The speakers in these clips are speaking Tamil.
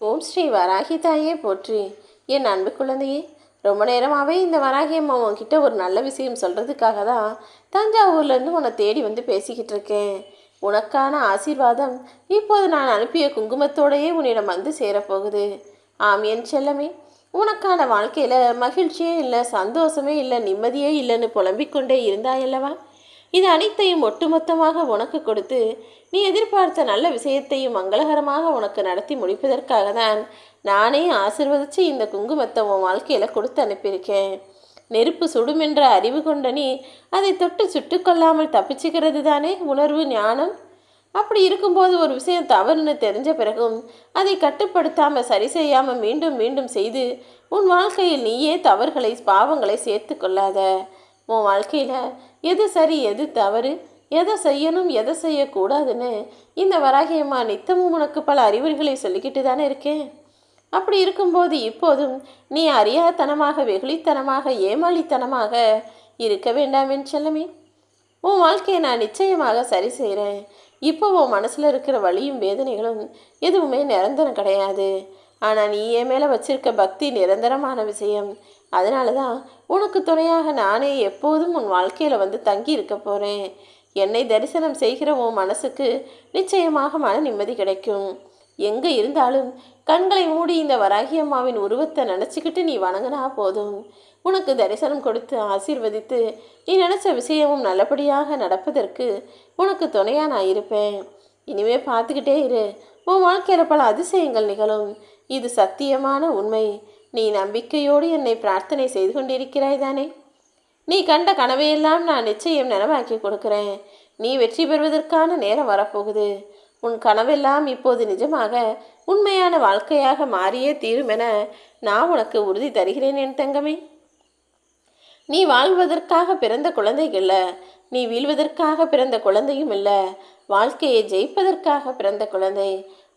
ஓம் ஸ்ரீ வராகி தாயே போற்றி. என் அன்பு குழந்தையே, ரொம்ப நேரமாகவே இந்த வராகி அம்மா உன்கிட்ட ஒரு நல்ல விஷயம் சொல்கிறதுக்காக தான் தஞ்சாவூர்லேருந்து உன்னை தேடி வந்து பேசிக்கிட்டு இருக்கேன். உனக்கான ஆசீர்வாதம் இப்போது நான் அனுப்பிய குங்குமத்தோடையே உன்னிடம் வந்து சேரப்போகுது. ஆம் என் செல்லமே, உனக்கான வாழ்க்கையில் மகிழ்ச்சியே இல்லை, சந்தோஷமே இல்லை, நிம்மதியே இல்லைன்னு புலம்பிக்கொண்டே இருந்தாயல்லவா? இது அனைத்தையும் ஒட்டுமொத்தமாக உனக்கு கொடுத்து நீ எதிர்பார்த்த நல்ல விஷயத்தையும் மங்களகரமாக உனக்கு நடத்தி முடிப்பதற்காக தான் நானே ஆசிர்வதித்து இந்த குங்குமத்தை உன் வாழ்க்கையில் கொடுத்து அனுப்பியிருக்கேன். நெருப்பு சுடும் என்ற அறிவு கொண்ட நீ அதை தொட்டு சுட்டுக்கொள்ளாமல் தப்பிச்சுக்கிறது தானே உணர்வு ஞானம். அப்படி இருக்கும்போது ஒரு விஷயம் தவறுன்னு தெரிஞ்ச பிறகும் அதை கட்டுப்படுத்தாமல் சரி செய்யாமல் மீண்டும் மீண்டும் செய்து உன் வாழ்க்கையில் நீயே தவறுகளை பாவங்களை சேர்த்து கொள்ளாத. உன் வாழ்க்கையில் எது சரி எது தவறு, எதை செய்யணும் எதை செய்யக்கூடாதுன்னு இந்த வராகியம்மா நித்தமும் உனக்கு பல அறிவுரைகளை சொல்லிக்கிட்டு தானே இருக்கேன். அப்படி இருக்கும்போது இப்போதும் நீ அறியாதனமாக வெகுளித்தனமாக ஏமாளித்தனமாக இருக்க வேண்டாம் என் செல்லமே. உன் வாழ்க்கையை நான் நிச்சயமாக சரி செய்கிறேன். இப்போ உன் மனசில் இருக்கிற வலியும் வேதனைகளும் எதுவுமே நிரந்தரம் கிடையாது. ஆனால் நீ என் மேலே வச்சிருக்க பக்தி நிரந்தரமான விஷயம். அதனால தான் உனக்கு துணையாக நானே எப்போதும் உன் வாழ்க்கையில் வந்து தங்கி இருக்க போகிறேன். என்னை தரிசனம் செய்கிற உன் மனசுக்கு நிச்சயமாக மன நிம்மதி கிடைக்கும். எங்கே இருந்தாலும் கண்களை மூடி இந்த வராகி அம்மாவின் உருவத்தை நினச்சிக்கிட்டு நீ வணங்கினா போதும். உனக்கு தரிசனம் கொடுத்து ஆசீர்வதித்து நீ நினச்ச விஷயமும் நல்லபடியாக நடப்பதற்கு உனக்கு துணையாக நான் இருப்பேன். இனிமே பார்த்துக்கிட்டே இரு, உன் வாழ்க்கையில் பல அதிசயங்கள் நிகழும். இது சத்தியமான உண்மை. நீ நம்பிக்கையோடு என்னை பிரார்த்தனை செய்து கொண்டிருக்கிறாய் தானே? நீ கண்ட கனவையெல்லாம் நான் நிச்சயம் நனவாக்கி கொடுக்கிறேன். நீ வெற்றி பெறுவதற்கான நேரம் வரப்போகுது. உன் கனவெல்லாம் இப்போது நிஜமாக உண்மையான வாழ்க்கையாக மாறியே தீரும் என நான் உனக்கு உறுதி தருகிறேன் என் தங்கமே. நீ வாழ்வதற்காக பிறந்த குழந்தைகள் இல்லை, நீ வீழ்வதற்காக பிறந்த குழந்தையும் இல்லை, வாழ்க்கையை ஜெயிப்பதற்காக பிறந்த குழந்தை.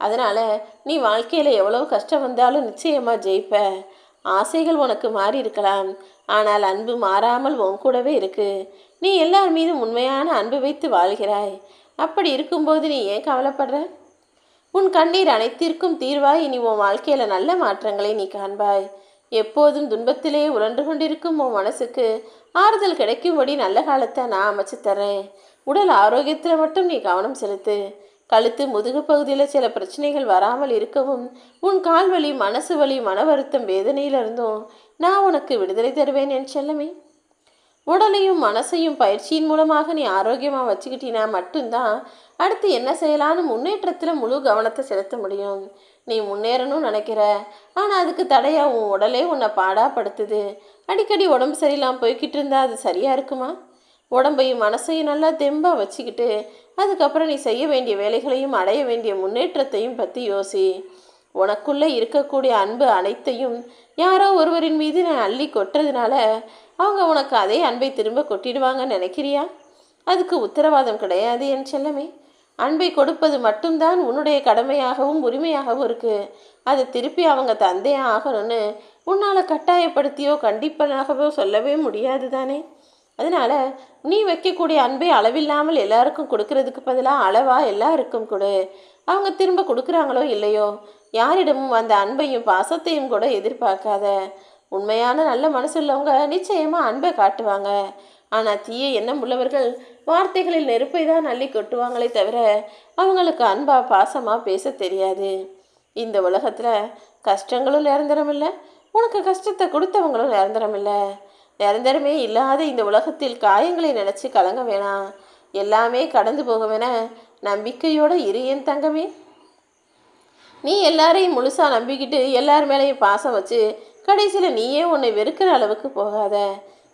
அதனால் நீ வாழ்க்கையில் எவ்வளவு கஷ்டம் வந்தாலும் நிச்சயமாக ஜெயிப்ப. ஆசைகள் உனக்கு மாறி இருக்கலாம், ஆனால் அன்பு மாறாமல் உன் கூடவே இருக்கு. நீ எல்லார் மீதும் உண்மையான அன்பு வைத்து வாழ்கிறாய். அப்படி இருக்கும்போது நீ ஏன் கவலைப்படுற? உன் கண்ணீர் அனைத்திற்கும் தீர்வாய் இனி உன் வாழ்க்கையில் நல்ல மாற்றங்களை நீ காண்பாய். எப்போதும் துன்பத்திலே உழன்று கொண்டிருக்கும் உன் மனசுக்கு ஆறுதல் கிடைக்கும்படி நல்ல காலத்தை நான் அமைச்சு தர்றேன். உடல் ஆரோக்கியத்தில் மட்டும் நீ கவனம் செலுத்து. கழுத்து முதுகு பகுதியில் சில பிரச்சனைகள் வராமல் இருக்கவும், உன் கால் வலி மனசு வலி மன வருத்தம் வேதனையிலிருந்தும் நான் உனக்கு விடுதலை தருவேன் என் செல்லமே. உடலையும் மனசையும் பயிற்சியின் மூலமாக நீ ஆரோக்கியமாக வச்சுக்கிட்டீனா மட்டும்தான் அடுத்து என்ன செய்யலான்னு முன்னேற்றத்தில் முழு கவனத்தை செலுத்த முடியும். நீ முன்னேறணும்னு நினைக்கிற, ஆனால் அதுக்கு தடையாக உன் உடலே உன்னை பாடாப்படுத்துது. அடிக்கடி உடம்பு சரியில்லாமல் போய்கிட்டு இருந்தா அது சரியாக இருக்குமா? உடம்பையும் மனசையும் நல்லா தெம்பாக வச்சுக்கிட்டு அதுக்கப்புறம் நீ செய்ய வேண்டிய வேலைகளையும் அடைய வேண்டிய முன்னேற்றத்தையும் பற்றி யோசி. உனக்குள்ளே இருக்கக்கூடிய அன்பு அனைத்தையும் யாரோ ஒருவரின் மீது நான் அள்ளி கொட்டுறதுனால அவங்க உனக்கு அதே அன்பை திரும்ப கொட்டிடுவாங்கன்னு நினைக்கிறியா? அதுக்கு உத்தரவாதம் கிடையாது என் செல்லமே. அன்பை கொடுப்பது மட்டும்தான் உன்னுடைய கடமையாகவும் உரிமையாகவும் இருக்குது. அதை திருப்பி அவங்க தந்தையாக ஆகணும்னு உன்னால் கட்டாயப்படுத்தியோ கண்டிப்பாகவோ சொல்லவே முடியாது தானே. அதனால் நீ வைக்கக்கூடிய அன்பை அளவில்லாமல் எல்லாருக்கும் கொடுக்கறதுக்கு பதிலாக அளவாக எல்லாருக்கும் கொடு. அவங்க திரும்ப கொடுக்குறாங்களோ இல்லையோ, யாரிடமும் அந்த அன்பையும் பாசத்தையும் கூட எதிர்பார்க்காத. உண்மையான நல்ல மனசுள்ளவங்க நிச்சயமாக அன்பை காட்டுவாங்க. ஆனால் தீய எண்ணம் உள்ளவர்கள் வார்த்தைகளில் நெருப்பை தான் அள்ளி கொட்டுவாங்களே தவிர அவங்களுக்கு அன்பாக பாசமாக பேச தெரியாது. இந்த உலகத்தில் கஷ்டங்களும் நிரந்தரம் இல்லை, உனக்கு கஷ்டத்தை கொடுத்தவங்களும் நிரந்தரம் இல்லை. நிரந்தரமே இல்லாத இந்த உலகத்தில் காயங்களை நினச்சி கலங்க வேணாம். எல்லாமே கடந்து போக வேண நம்பிக்கையோடு இரு என் தங்கமே. நீ எல்லாரையும் முழுசாக நம்பிக்கிட்டு எல்லார் மேலேயும் பாசம் வச்சு கடைசியில் நீயே உன்னை வெறுக்கிற அளவுக்கு போகாத.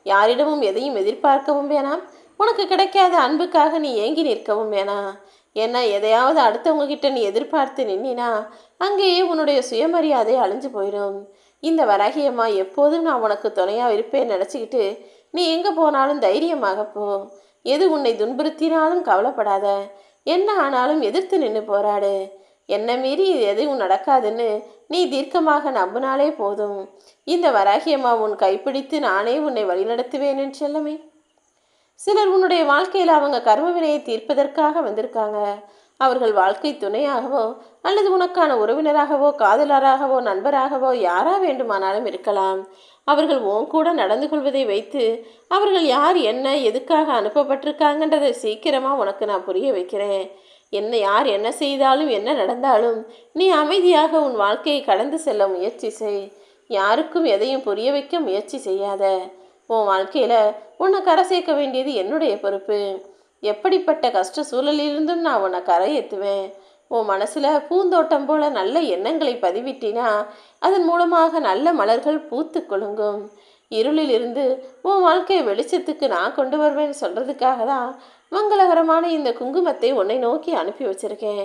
யாரிடமும் எதையும் எதிர்பார்க்கவும் வேணாம். உனக்கு கிடைக்காத அன்புக்காக நீ ஏங்கி நிற்கவும் வேணாம். ஏன்னா எதையாவது அடுத்தவங்க கிட்ட நீ எதிர்பார்த்து நின்னா அங்கேயே உன்னுடைய சுயமரியாதை அழிஞ்சு போயிடும். இந்த வராகியம்மா எப்போதும் நான் உனக்கு துணையாக இருப்பேன்னு நினச்சிக்கிட்டு நீ எங்கே போனாலும் தைரியமாக போ. எது உன்னை துன்புறுத்தினாலும் கவலைப்படாத. என்ன ஆனாலும் எதிர்த்து நின்று போராடு. என்ன மீறி எதுவும் நடக்காதுன்னு நீ தீர்க்கமாக நம்பினாலே போதும். இந்த வராகியம்மா உன் கைப்பிடித்து நானே உன்னை வழிநடத்துவேன் என்று செல்லமே. சிலர் உன்னுடைய வாழ்க்கையில் அவங்க கர்ம வினையை தீர்ப்பதற்காக வந்திருக்காங்க. அவர்கள் வாழ்க்கை துணையாகவோ அல்லது உனக்கான உறவினராகவோ காதலராகவோ நண்பராகவோ யாரா வேண்டுமானாலும் இருக்கலாம். அவர்கள் உன் கூட நடந்து கொள்வதை வைத்து அவர்கள் யார், என்ன, எதுக்காக அனுப்பப்பட்டிருக்காங்கன்றதை சீக்கிரமாக உனக்கு நான் புரிய வைக்கிறேன். யார் என்ன செய்தாலும் என்ன நடந்தாலும் நீ அமைதியாக உன் வாழ்க்கையை கடந்து செல்ல முயற்சி செய். யாருக்கும் எதையும் புரிய வைக்க முயற்சி செய்யாத. உன் வாழ்க்கையில் உன்னை கரை சேர்க்க வேண்டியது என்னுடைய பொறுப்பு. எப்படிப்பட்ட கஷ்ட சூழலிலிருந்தும் நான் உன்னை கரையேற்றுவேன். உன் மனசில் பூந்தோட்டம் போல நல்ல எண்ணங்களை பதிவிட்டினா அதன் மூலமாக நல்ல மலர்கள் பூத்து குலுங்கும். இருளிலிருந்து உன் வாழ்க்கையை வெளிச்சத்துக்கு நான் கொண்டு வருவேன்னு சொல்கிறதுக்காக தான் மங்களகரமான இந்த குங்குமத்தை உன்னை நோக்கி அனுப்பி வச்சிருக்கேன்.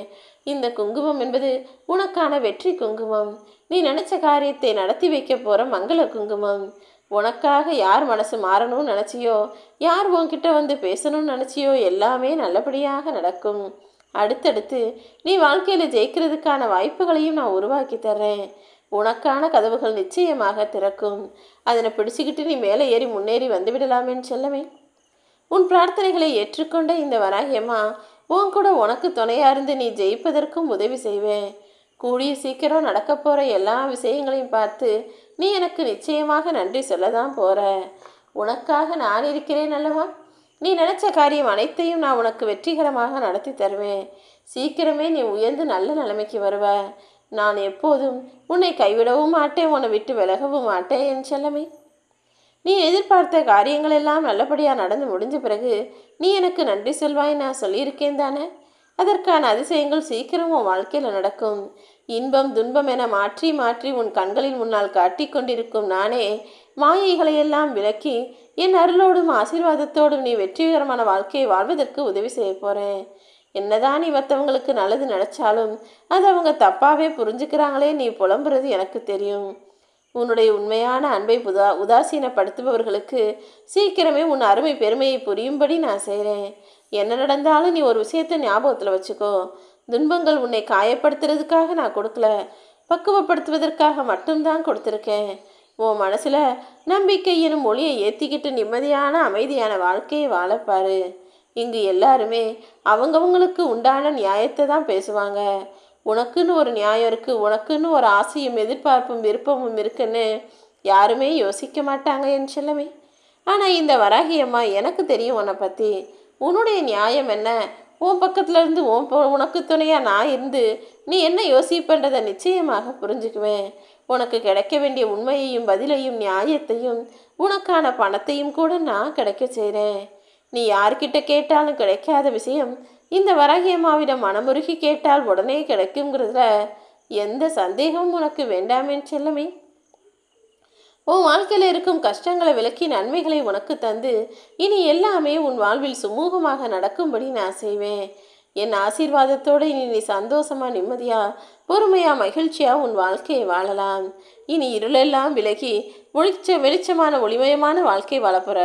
இந்த குங்குமம் என்பது உனக்கான வெற்றி குங்குமம். நீ நினச்ச காரியத்தை நடத்தி வைக்க போகிற மங்கள குங்குமம். உனக்காக யார் மனசு மாறணும்னு நினச்சியோ, யார் உன்கிட்ட வந்து பேசணும்னு நினச்சியோ எல்லாமே நல்லபடியாக நடக்கும். அடுத்தடுத்து நீ வாழ்க்கையில் ஜெயிக்கிறதுக்கான வாய்ப்புகளையும் நான் உருவாக்கி தர்றேன். உனக்கான கதவுகள் நிச்சயமாக திறக்கும். அதனை பிடிச்சிக்கிட்டு நீ மேலே ஏறி முன்னேறி வந்துவிடலாமேன்னு செல்லவே. உன் பிரார்த்தனைகளை ஏற்றுக்கொண்ட இந்த வராகியம்மா உன் கூட உனக்கு துணையாக இருந்து நீ ஜெயிப்பதற்கும் உதவி செய்வேன். கூடிய சீக்கிரம் நடக்க போகிற எல்லா விஷயங்களையும் பார்த்து நீ எனக்கு நிச்சயமாக நன்றி சொல்ல தான் போகிற. உனக்காக நான் இருக்கிறேன் அல்லவா? நீ நினச்ச காரியம் அனைத்தையும் நான் உனக்கு வெற்றிகரமாக நடத்தி தருவேன். சீக்கிரமே நீ உயர்ந்து நல்ல நிலைமைக்கு வருவ. நான் எப்போதும் உன்னை கைவிடவும் மாட்டேன், உன்னை விட்டு விலகவும் மாட்டேன் என் செல்லமே. நீ எதிர்பார்த்த காரியங்கள் எல்லாம் நல்லபடியாக நடந்து முடிஞ்ச பிறகு நீ எனக்கு நன்றி சொல்வாய் நான் சொல்லியிருக்கேன் தானே. அதற்கான அதிசயங்கள் சீக்கிரம் உன் வாழ்க்கையில் நடக்கும். இன்பம் துன்பம் என மாற்றி மாற்றி உன் கண்களின் முன்னால் காட்டி கொண்டிருக்கும் நானே மாயைகளையெல்லாம் விலக்கி என் அருளோடும் ஆசீர்வாதத்தோடும் நீ வெற்றிகரமான வாழ்க்கையை வாழ்வதற்கு உதவி செய்ய போகிறேன். என்னதான் நீ மற்றவங்களுக்கு நல்லது நினச்சாலும் அது அவங்க தப்பாகவே புரிஞ்சுக்கிறாங்களே நீ புலம்புறது எனக்கு தெரியும். உன்னுடைய உண்மையான அன்பை உதாசீனப்படுத்துபவர்களுக்கு சீக்கிரமே உன் அருமை பெருமையை புரியும்படி நான் செய்கிறேன். என்ன நடந்தாலும் நீ ஒரு விஷயத்தை ஞாபகத்தில் வச்சுக்கோ. துன்பங்கள் உன்னை காயப்படுத்துறதுக்காக நான் கொடுக்கல, பக்குவப்படுத்துவதற்காக மட்டும்தான் கொடுத்துருக்கேன். உன் மனசில் நம்பிக்கை எனும் மொழியை ஏற்றிக்கிட்டு நிம்மதியான அமைதியான வாழ்க்கையை வாழப்பாரு. இங்கு எல்லாருமே அவங்கவுங்களுக்கு உண்டான நியாயத்தை தான் பேசுவாங்க. உனக்குன்னு ஒரு நியாயம் இருக்குது, உனக்குன்னு ஒரு ஆசையும் எதிர்பார்ப்பும் விருப்பமும் இருக்குன்னு யாருமே யோசிக்க மாட்டாங்க என் செல்லமே. ஆனால் இந்த வராகியம்மா எனக்கு தெரியும் உன்னை பற்றி. உன்னுடைய நியாயம் என்ன, உன் பக்கத்தில் இருந்து உனக்கு துணையாக நான் இருந்து நீ என்ன யோசிப்பன்றதை நிச்சயமாக புரிஞ்சுக்குவேன். உனக்கு கிடைக்க வேண்டிய உண்மையையும் பதிலையும் நியாயத்தையும் உனக்கான பணத்தையும் கூட நான் கிடைக்க செய்கிறேன். நீ யார்கிட்ட கேட்டாலும் கிடைக்காத விஷயம் இந்த வராகியம்மாவிடம் மனமுருகி கேட்டால் உடனே கிடைக்குங்கிறதுல எந்த சந்தேகமும் உனக்கு வேண்டாமேன்னு செல்லமே. உன் வாழ்க்கையில் இருக்கும் கஷ்டங்களை விலக்கி நன்மைகளை உனக்கு தந்து இனி எல்லாமே உன் வாழ்வில் சுமூகமாக நடக்கும்படி நான் செய்வேன். என் ஆசீர்வாதத்தோடு இனி நீ சந்தோஷமா நிம்மதியா பொறுமையா மகிழ்ச்சியா உன் வாழ்க்கையை வாழலாம். இனி இருளெல்லாம் விலகி வெளிச்சமான ஒளிமயமான வாழ்க்கை வாழப்போற.